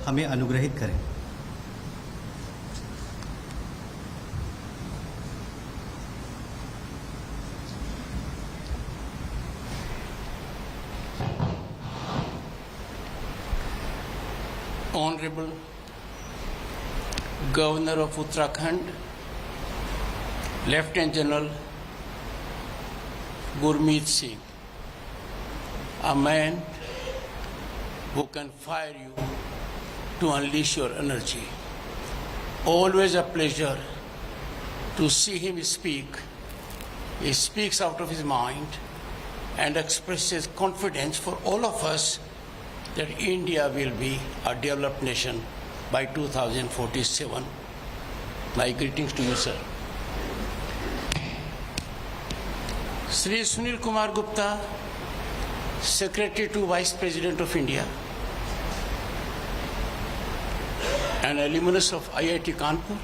हमें अनुग्रहित करें। Honorable Governor of Uttarakhand, Lieutenant General Gurmeet Singh, a man who can fire you to unleash your energy. Always a pleasure to see him speak. He speaks out of his mind and expresses confidence for all of us that India will be a developed nation by 2047. My greetings to you, sir. Sri Sunil Kumar Gupta, Secretary to Vice President of India, an alumnus of IIT Kanpur,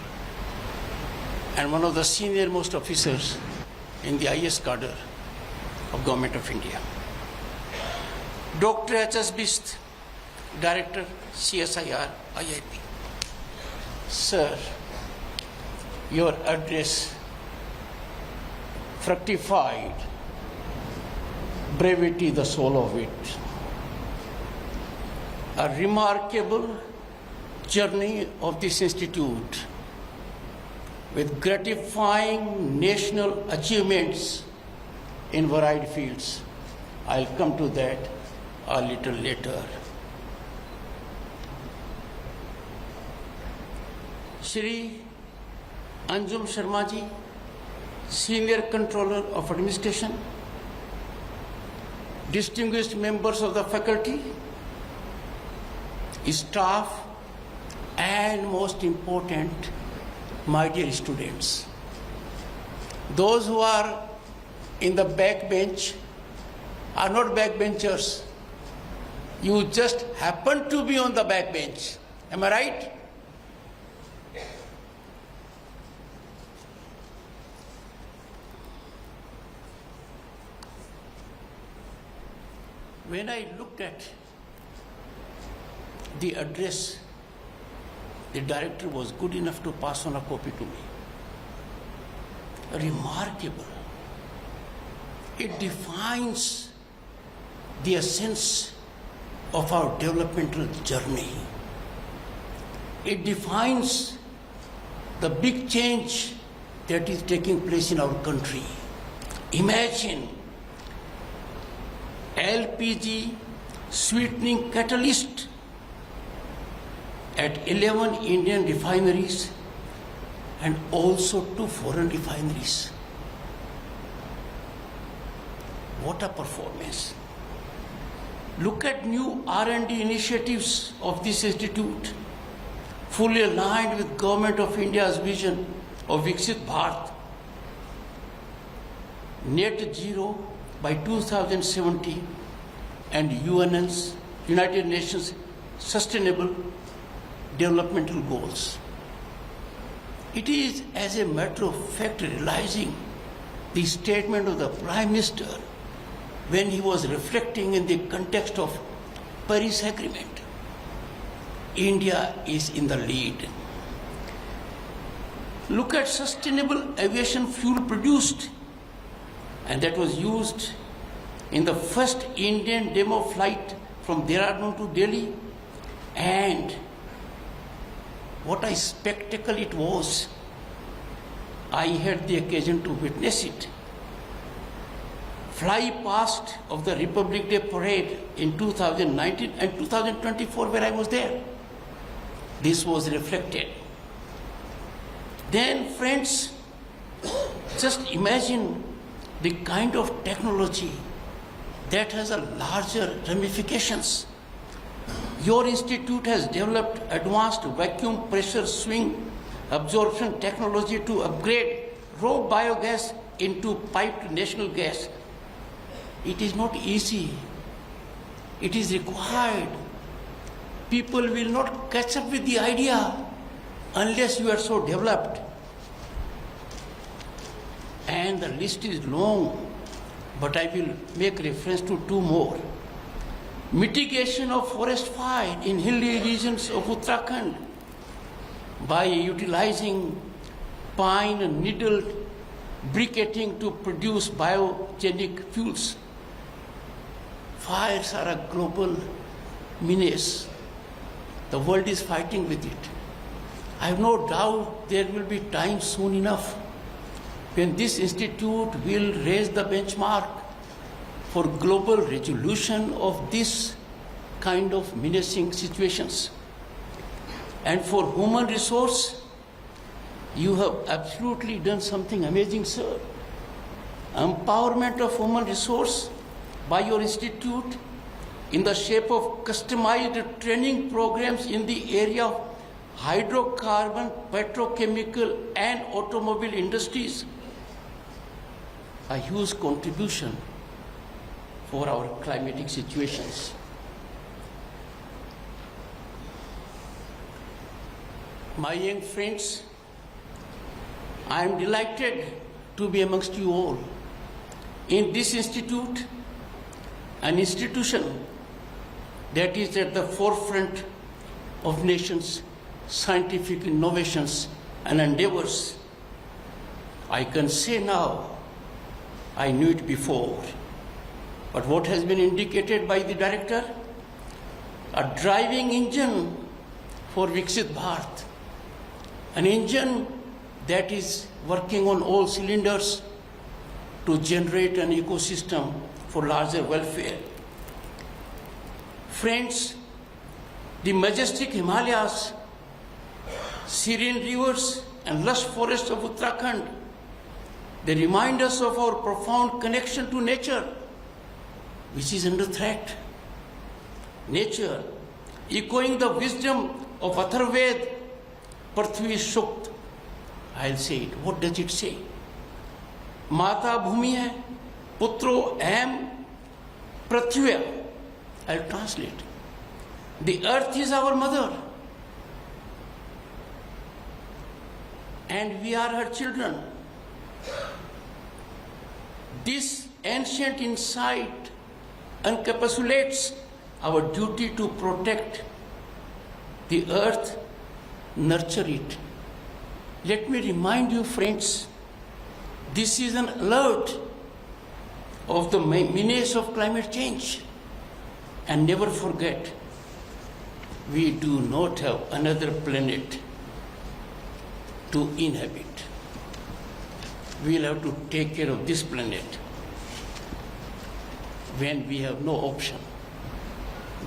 and one of the senior most officers in the highest cadre of Government of India. Dr. H.S. Bist, Director, CSIR, IIP. Sir, your address fructified, brevity the soul of it. A remarkable journey of this institute with gratifying national achievements in varied fields. I'll come to that a little later. Shri Anjum Sharma ji, Senior Controller of Administration, distinguished members of the faculty, staff, and most important, my dear students. Those who are in the back bench are not backbenchers. You just happen to be on the back bench. Am I right? When I looked at the address, the director was good enough to pass on a copy to me. Remarkable. It defines the essence of our developmental journey. It defines the big change that is taking place in our country. Imagine LPG sweetening catalyst at 11 Indian refineries and also 2 foreign refineries. What a performance. Look at new R&D initiatives of this institute, fully aligned with Government of India's vision of Viksit Bharat, net zero by 2070 and UN's, United Nations Sustainable Developmental Goals. It is, as a matter of fact, realizing the statement of the Prime Minister when he was reflecting in the context of Paris Agreement. India is in the lead. Look at sustainable aviation fuel produced, and that was used in the first Indian demo flight from Dehradun to Delhi, and what a spectacle it was. I had the occasion to witness it. Fly past of the Republic Day parade in 2019 and 2024 where I was there. This was reflected. Then friends, just imagine the kind of technology that has a larger ramifications. Your institute has developed advanced vacuum pressure swing absorption technology to upgrade raw biogas into piped national gas. It is not easy. It is required. People will not catch up with the idea unless you are so developed. And the list is long, but I will make reference to 2 more. mitigation of forest fire in hilly regions of Uttarakhand by utilizing pine and needle briquetting to produce biogenic fuels. Fires are a global menace. The world is fighting with it. I have no doubt there will be time soon enough when this institute will raise the benchmark for global resolution of this kind of menacing situations. And for human resource, you have absolutely done something amazing, sir. Empowerment of human resource by your institute in the shape of customized training programs in the area of hydrocarbon, petrochemical and automobile industries. A huge contribution for our climatic situations. My young friends, I am delighted to be amongst you all in this institute, an institution that is at the forefront of nations' scientific innovations and endeavors. I can say now, I knew it before, but what has been indicated by the director, a driving engine for Viksit Bharat, an engine that is working on all cylinders to generate an ecosystem for larger welfare. Friends, the majestic Himalayas, serene rivers and lush forests of Uttarakhand, they remind us of our profound connection to nature, which is under threat. Nature, echoing the wisdom of Atharvaved, Prithvi Shukt. I'll say it. What does it say? Mata Bhumi hai, Putro Am Prithvya. I'll translate. The earth is our mother, and we are her children. This ancient insight encapsulates our duty to protect the earth, nurture it. Let me remind you, friends, this is an alert of the menace of climate change. And never forget, we do not have another planet to inhabit. We will have to take care of this planet when we have no option.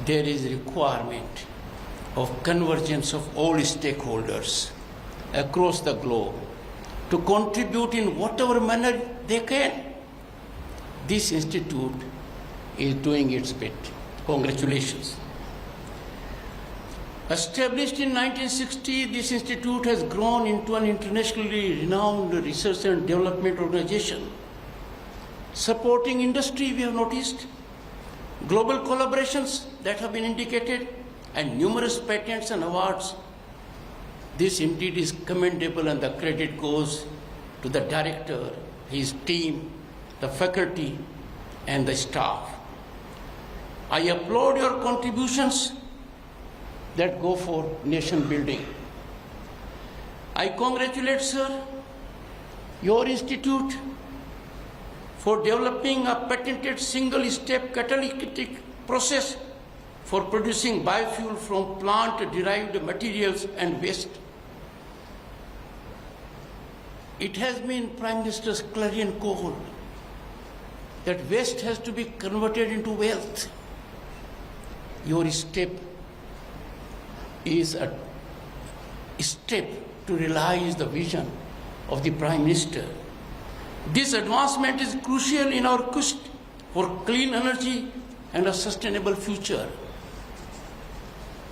There is a requirement of convergence of all stakeholders across the globe to contribute in whatever manner they can. This institute is doing its bit. Congratulations. Established in 1960, this institute has grown into an internationally renowned research and development organization. Supporting industry, we have noticed, global collaborations that have been indicated, and numerous patents and awards. This indeed is commendable, and the credit goes to the director, his team, the faculty, and the staff. I applaud your contributions that go for nation building. I congratulate, sir, your institute for developing a patented single-step catalytic process for producing biofuel from plant-derived materials and waste. It has been Prime Minister's clarion call that waste has to be converted into wealth. Your step is a step to realize the vision of the Prime Minister. This advancement is crucial in our quest for clean energy and a sustainable future.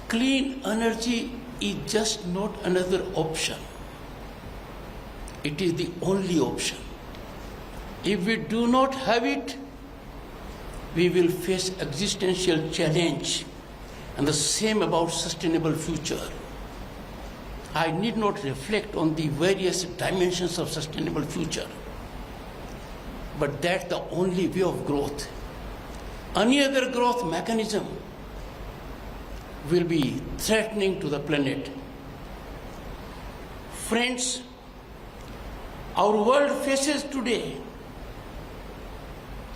Clean energy is just not another option. It is the only option. If we do not have it, we will face existential challenge, and the same about sustainable future. I need not reflect on the various dimensions of sustainable future, but that's the only way of growth. Any other growth mechanism will be threatening to the planet. Friends, our world faces today,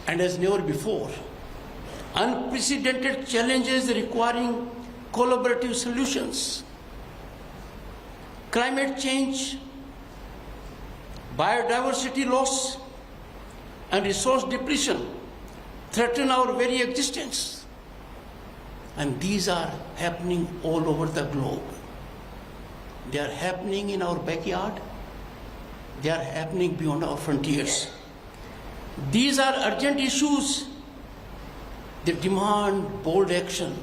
and as never before, unprecedented challenges requiring collaborative solutions. Climate change, biodiversity loss, and resource depletion threaten our very existence. And these are happening all over the globe. They are happening in our backyard. They are happening beyond our frontiers. These are urgent issues that demand bold action.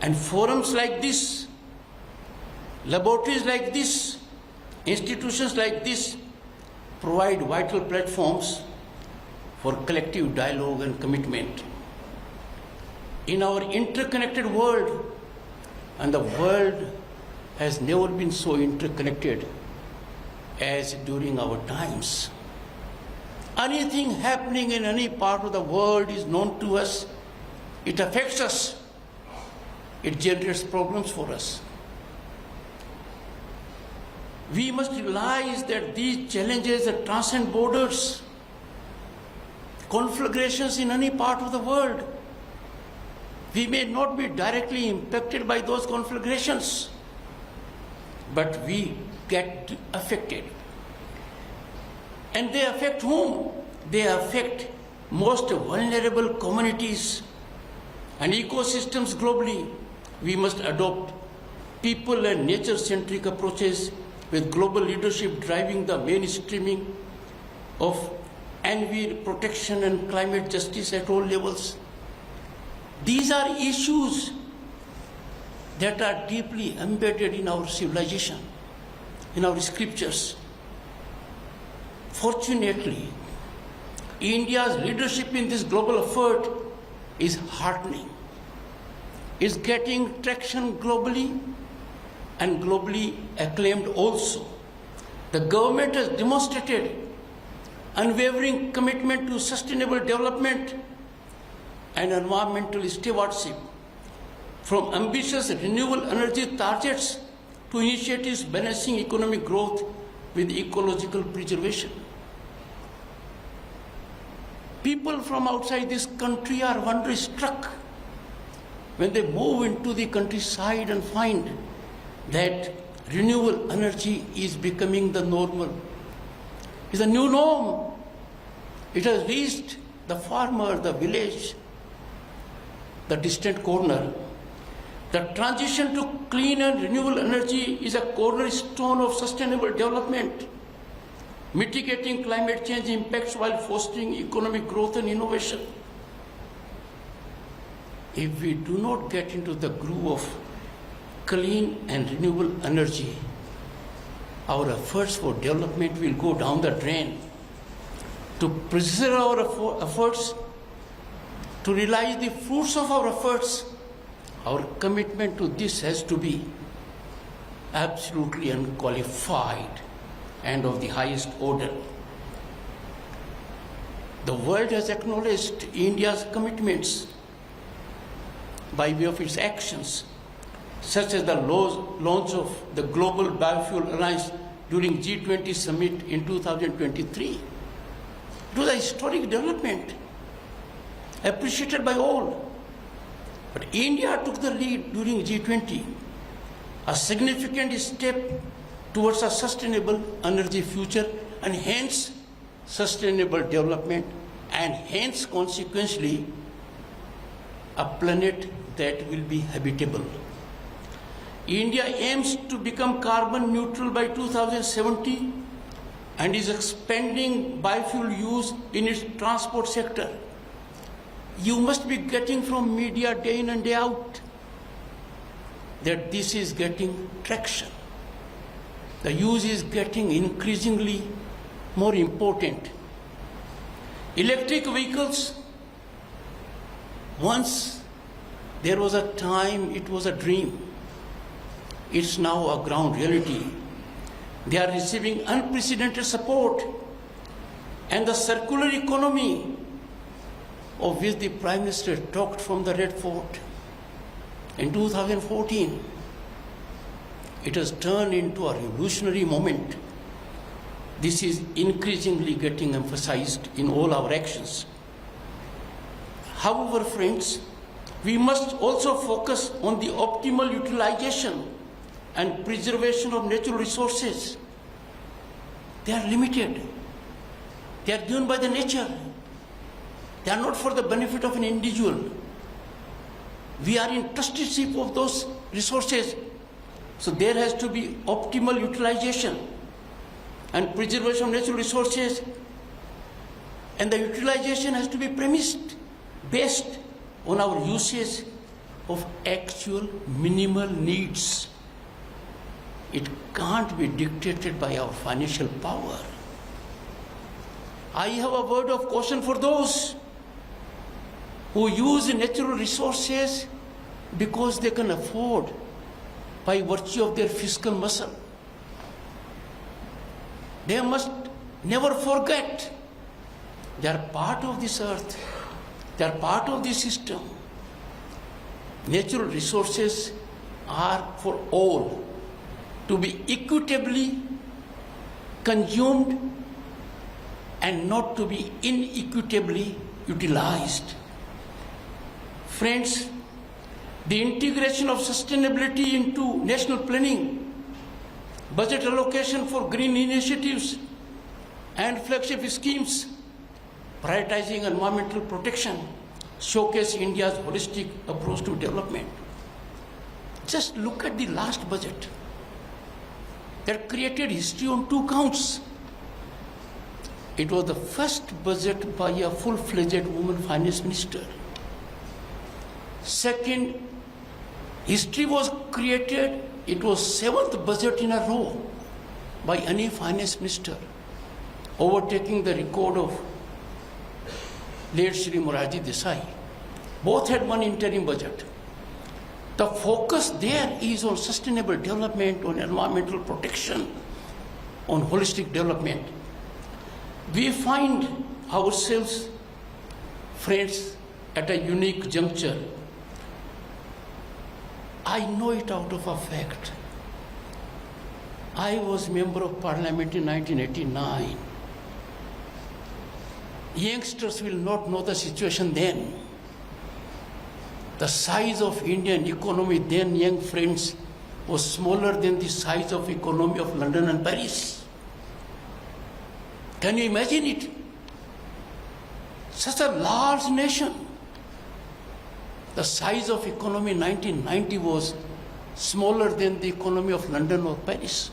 And forums like this, laboratories like this, institutions like this provide vital platforms for collective dialogue and commitment. In our interconnected world, and the world has never been so interconnected as during our times. Anything happening in any part of the world is known to us. It affects us. It generates problems for us. We must realize that these challenges that transcend borders, conflagrations in any part of the world. We may not be directly impacted by those conflagrations, but we get affected. And they affect whom? They affect most vulnerable communities and ecosystems globally. We must adopt people and nature-centric approaches with global leadership driving the mainstreaming of environmental protection and climate justice at all levels. These are issues that are deeply embedded in our civilization, in our scriptures. Fortunately, India's leadership in this global effort is heartening. It's getting traction globally and globally acclaimed also. The government has demonstrated unwavering commitment to sustainable development and environmental stewardship, from ambitious renewable energy targets to initiatives balancing economic growth with ecological preservation. People from outside this country are wonder-struck when they move into the countryside and find that renewable energy is becoming the normal. It's a new norm. It has reached the farmer, the village, the distant corner. The transition to clean and renewable energy is a cornerstone of sustainable development, mitigating climate change impacts while fostering economic growth and innovation. If we do not get into the groove of clean and renewable energy, our efforts for development will go down the drain. To preserve our efforts, to realize the fruits of our efforts, our commitment to this has to be absolutely unqualified and of the highest order. The world has acknowledged India's commitments by way of its actions, such as the launch of the Global Biofuel Alliance during G20 summit in 2023. It was a historic development, appreciated by all. But India took the lead during G20, a significant step towards a sustainable energy future and hence sustainable development and hence consequently a planet that will be habitable. India aims to become carbon neutral by 2070 and is expanding biofuel use in its transport sector. You must be getting from media day in and day out that this is getting traction. The use is getting increasingly more important. Electric vehicles, once there was a time it was a dream. It's now a ground reality. They are receiving unprecedented support, and the circular economy of which the Prime Minister talked from the Red Fort In 2014, it has turned into a revolutionary moment. This is increasingly getting emphasized in all our actions. However, friends, we must also focus on the optimal utilization and preservation of natural resources. They are limited. They are given by the nature. They are not for the benefit of an individual. We are in trusteeship of those resources. So there has to be optimal utilization and preservation of natural resources. And the utilization has to be based on our usage of actual minimal needs. It can't be dictated by our financial power. I have a word of caution for those who use natural resources because they can afford by virtue of their fiscal muscle. They must never forget they are part of this earth. They are part of this system. Natural resources are for all to be equitably consumed and not to be inequitably utilized. Friends, the integration of sustainability into national planning, budget allocation for green initiatives and flagship schemes, prioritizing environmental protection, showcase India's holistic approach to development. Just look at the last budget that created history on 2 counts. It was the first budget by a full-fledged woman finance minister. Second, history was created, it was 7th budget in a row by any finance minister, overtaking the record of late Shri Morarji Desai. Both had one interim budget. The focus there is on sustainable development, on environmental protection, on holistic development. We find ourselves, friends, at a unique juncture. I know it out of a fact. I was member of Parliament in 1989. Youngsters will not know the situation then. The size of Indian economy then, young friends, was smaller than the size of economy of London and Paris. Can you imagine it? Such a large nation. The size of economy in 1990 was smaller than the economy of London or Paris.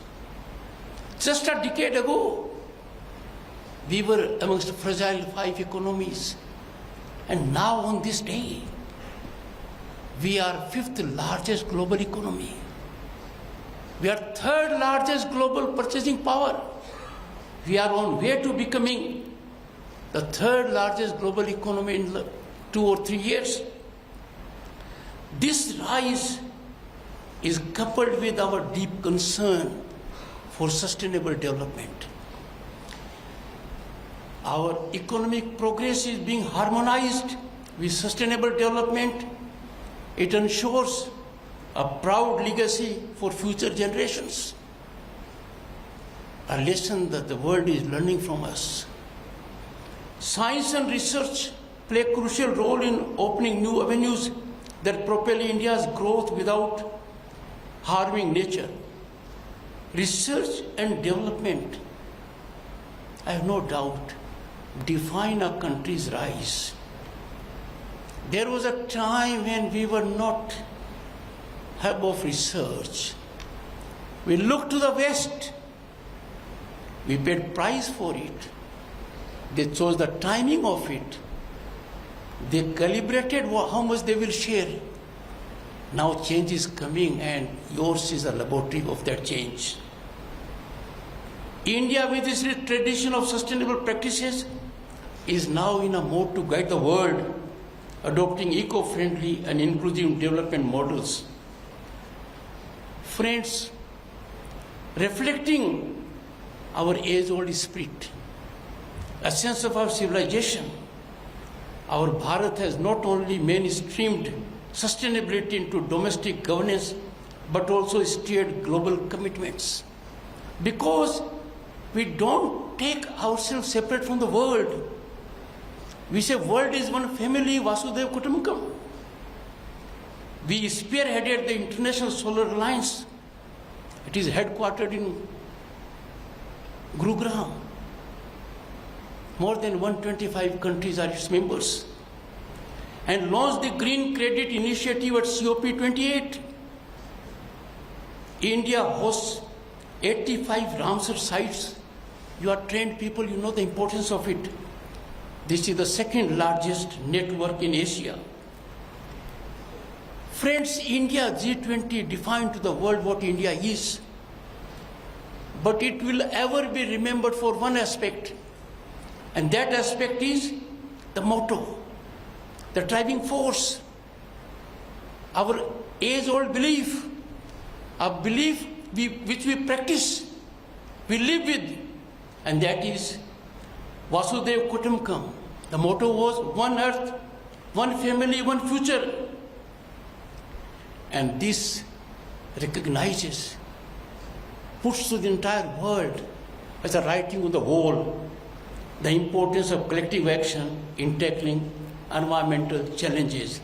Just a decade ago, we were amongst fragile 5 economies. And now on this day, we are 5th largest global economy. We are 3rd largest global purchasing power. We are on way to becoming the 3rd largest global economy in 2 or 3 years. This rise is coupled with our deep concern for sustainable development. Our economic progress is being harmonized with sustainable development. It ensures a proud legacy for future generations. A lesson that the world is learning from us. Science and research play a crucial role in opening new avenues that propel India's growth without harming nature. Research and development, I have no doubt, define a country's rise. There was a time when we were not hub of research. We looked to the West. We paid price for it. They chose the timing of it. They calibrated how much they will share. Now change is coming and yours is a laboratory of that change. India, with its rich tradition of sustainable practices, is now in a mode to guide the world, adopting eco-friendly and inclusive development models. Friends, reflecting our age-old spirit, a sense of our civilization, our Bharat has not only mainstreamed sustainability into domestic governance, but also steered global commitments. Because we don't take ourselves separate from the world. We say world is one family, Vasudhaiva Kutumbakam. We spearheaded the International Solar Alliance. It is headquartered in Gurugram. More than 125 countries are its members. And launched the Green Credit Initiative at COP28. India hosts 85 Ramsar sites. You are trained people, you know the importance of it. This is the second largest network in Asia. Friends, India G20 defined to the world what India is. But it will ever be remembered for one aspect. And that aspect is the motto, the driving force, our age-old belief, a belief which we practice, we live with, and that is Vasudhaiva Kutumbakam. The motto was one earth, one family, one future. And this recognizes, puts to the entire world as a writing on the wall, the importance of collective action in tackling environmental challenges.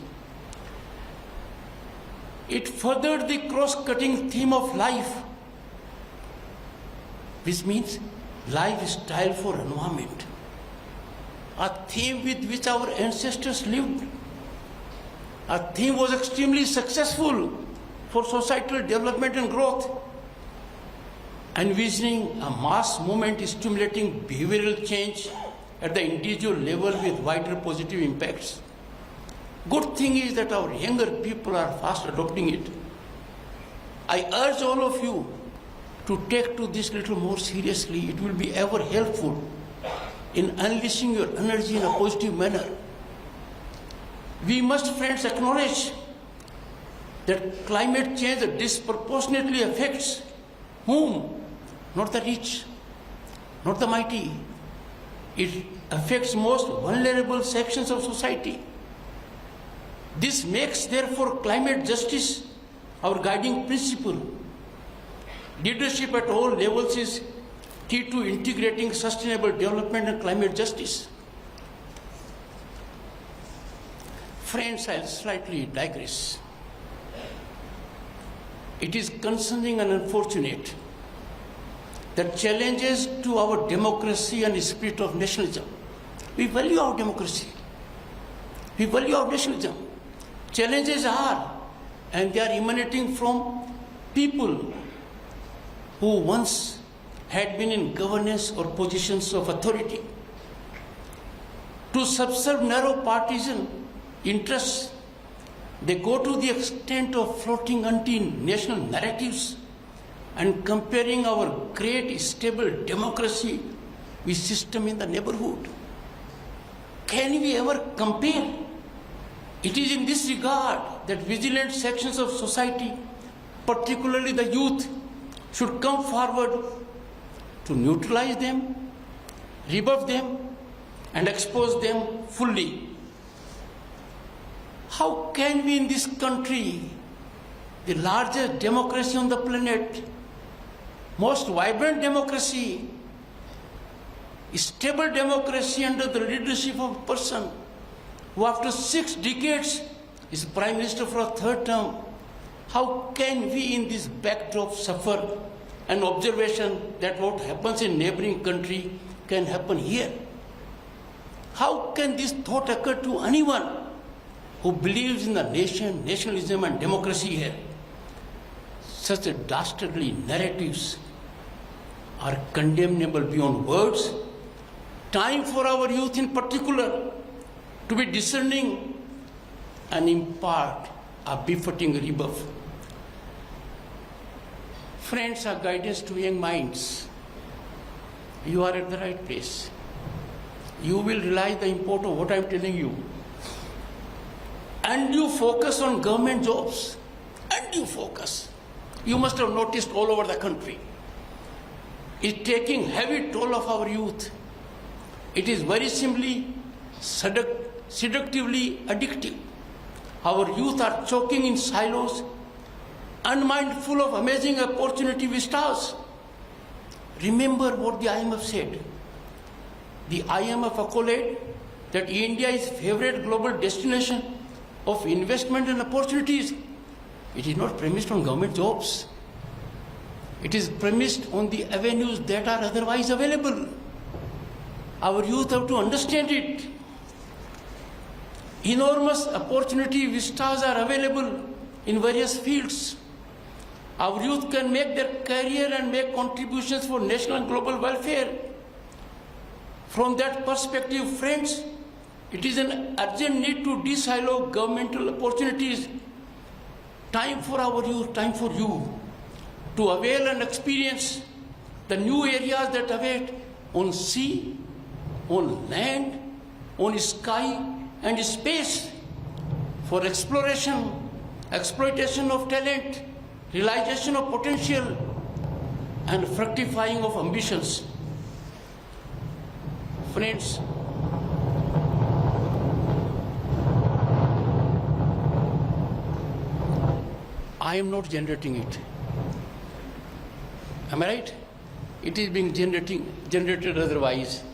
It furthered the cross-cutting theme of life, which means lifestyle for environment, a theme with which our ancestors lived. A theme was extremely successful for societal development and growth, envisioning a mass movement stimulating behavioral change at the individual level with wider positive impacts. Good thing is that our younger people are fast adopting it. I urge all of you to take to this little more seriously. It will be ever helpful in unleashing your energy in a positive manner. We must, friends, acknowledge that climate change disproportionately affects whom? Not the rich, not the mighty. It affects most vulnerable sections of society. This makes, therefore, climate justice our guiding principle. Leadership at all levels is key to integrating sustainable development and climate justice. Friends, I'll slightly digress. It is concerning and unfortunate that challenges to our democracy and spirit of nationalism. We value our democracy. We value our nationalism. Challenges are, and they are emanating from people who once had been in governance or positions of authority. To subserve narrow partisan interests, they go to the extent of floating anti-national narratives and comparing our great stable democracy with system in the neighborhood. Can we ever compare? It is in this regard that vigilant sections of society, particularly the youth, should come forward to neutralize them, rebuff them, and expose them fully. How can we in this country, the largest democracy on the planet, most vibrant democracy, stable democracy under the leadership of a person who after 6 decades is Prime Minister for a third term, how can we in this backdrop suffer an observation that what happens in neighboring country can happen here? How can this thought occur to anyone who believes in the nation, nationalism and democracy here? Such dastardly narratives are condemnable beyond words. Time for our youth in particular to be discerning and impart a befitting rebuff. Friends, our guidance to young minds. You are at the right place. You will realize the import of what I am telling you. And you focus on government jobs. And you focus. You must have noticed all over the country. It's taking heavy toll of our youth. It is very simply seductively addictive. Our youth are choking in silos, unmindful of amazing opportunity vistas. Remember what the IMF said. The IMF accolade that India is favorite global destination of investment and opportunities. It is not premised on government jobs. It is premised on the avenues that are otherwise available. Our youth have to understand it. Enormous opportunity vistas are available in various fields. Our youth can make their career and make contributions for national and global welfare. From that perspective, friends, it is an urgent need to de-silo governmental opportunities. Time for our youth, time for you to avail and experience the new areas that await on sea, on land, on sky and space for exploration, exploitation of talent, realization of potential and fructifying of ambitions. Friends, I am not generating it. Am I right? It is being generated otherwise.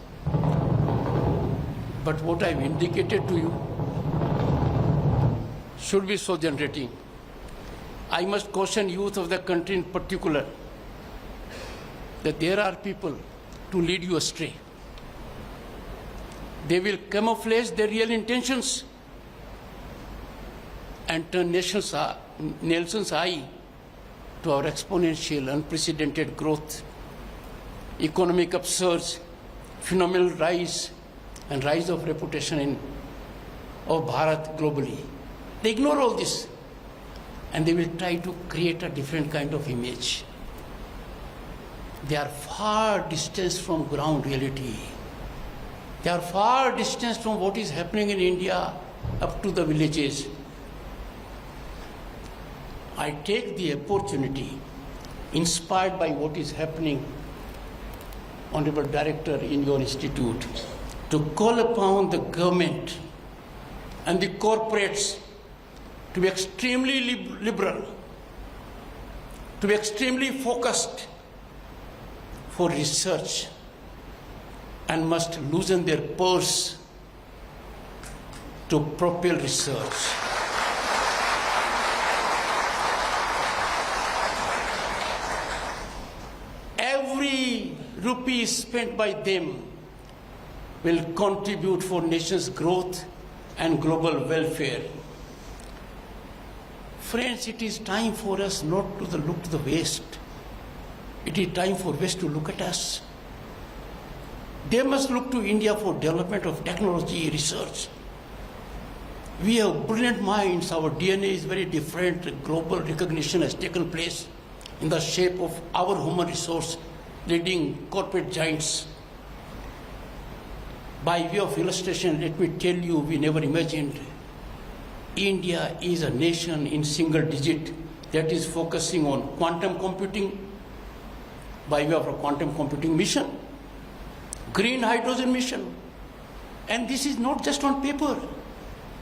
But what I've indicated to you should be so generating. I must caution youth of the country in particular that there are people to lead you astray. They will camouflage their real intentions and turn Nelson's eye to our exponential, unprecedented growth, economic upsurge, phenomenal rise, and rise of reputation of Bharat globally. They ignore all this, and they will try to create a different kind of image. They are far distanced from ground reality. They are far distanced from what is happening in India up to the villages. I take the opportunity, inspired by what is happening, Honorable Director, in your institute, to call upon the government and the corporates to be extremely liberal, to be extremely focused for research, and must loosen their purse to propel research. Every rupee spent by them will contribute for nation's growth and global welfare. Friends, it is time for us not to look to the West. It is time for West to look at us. They must look to India for development of technology, research. We have brilliant minds. Our DNA is very different. Global recognition has taken place in the shape of our human resource, leading corporate giants. By way of illustration, let me tell you, we never imagined India is a nation in single digit that is focusing on quantum computing by way of a quantum computing mission, green hydrogen mission. And this is not just on paper.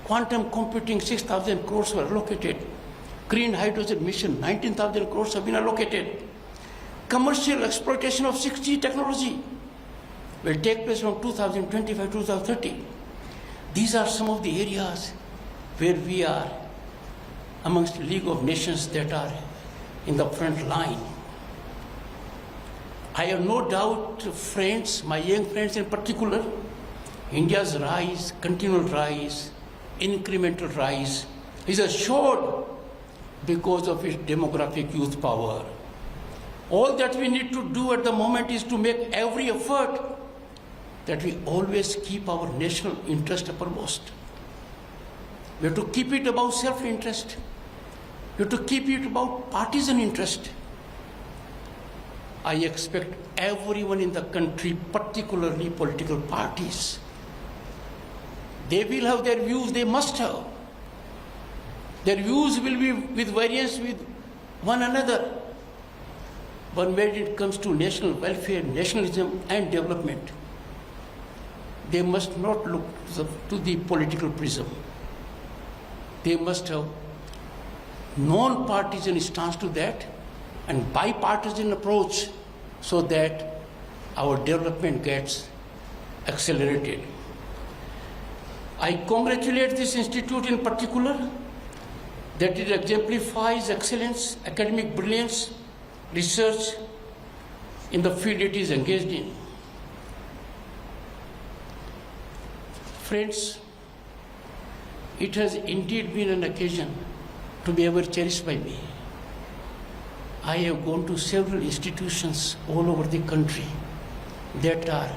Quantum computing, 6,000 crores were allocated. Green hydrogen mission, 19,000 crores have been allocated. Commercial exploitation of 6G technology will take place from 2025 to 2030. These are some of the areas where we are amongst the League of Nations that are in the front line. I have no doubt, friends, my young friends in particular, India's rise, continual rise, incremental rise is assured because of its demographic youth power. All that we need to do at the moment is to make every effort that we always keep our national interest uppermost. We have to keep it above self-interest. We have to keep it above partisan interest. I expect everyone in the country, particularly political parties, they will have their views, they must have. Their views will be with variance with one another. But when it comes to national welfare, nationalism and development, they must not look to the political prism. they must have non-partisan stance to that and bipartisan approach so that our development gets accelerated. I congratulate this institute in particular that it exemplifies excellence, academic brilliance, research in the field it is engaged in. Friends, it has indeed been an occasion to be ever cherished by me. I have gone to several institutions all over the country that are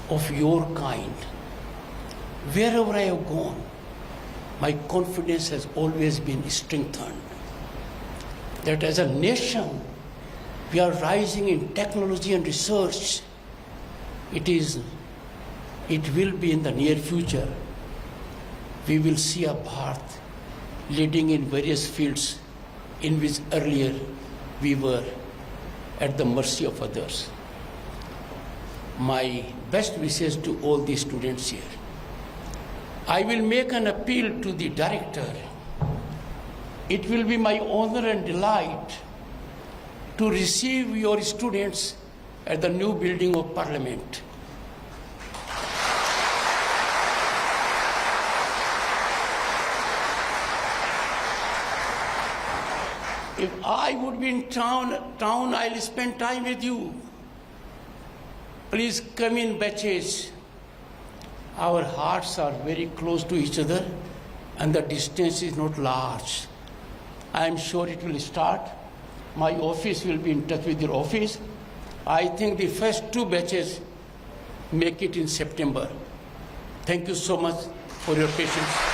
of your kind. Wherever I have gone, my confidence has always been strengthened that as a nation, we are rising in technology and research. It will be in the near future. We will see a Bharat leading in various fields in which earlier we were at the mercy of others. My best wishes to all the students here. I will make an appeal to the director. It will be my honor and delight to receive your students at the new building of Parliament. If I would be in town, I'll spend time with you. Please come in batches. Our hearts are very close to each other and the distance is not large. I am sure it will start. My office will be in touch with your office. I think the first 2 batches make it in September. Thank you so much for your patience.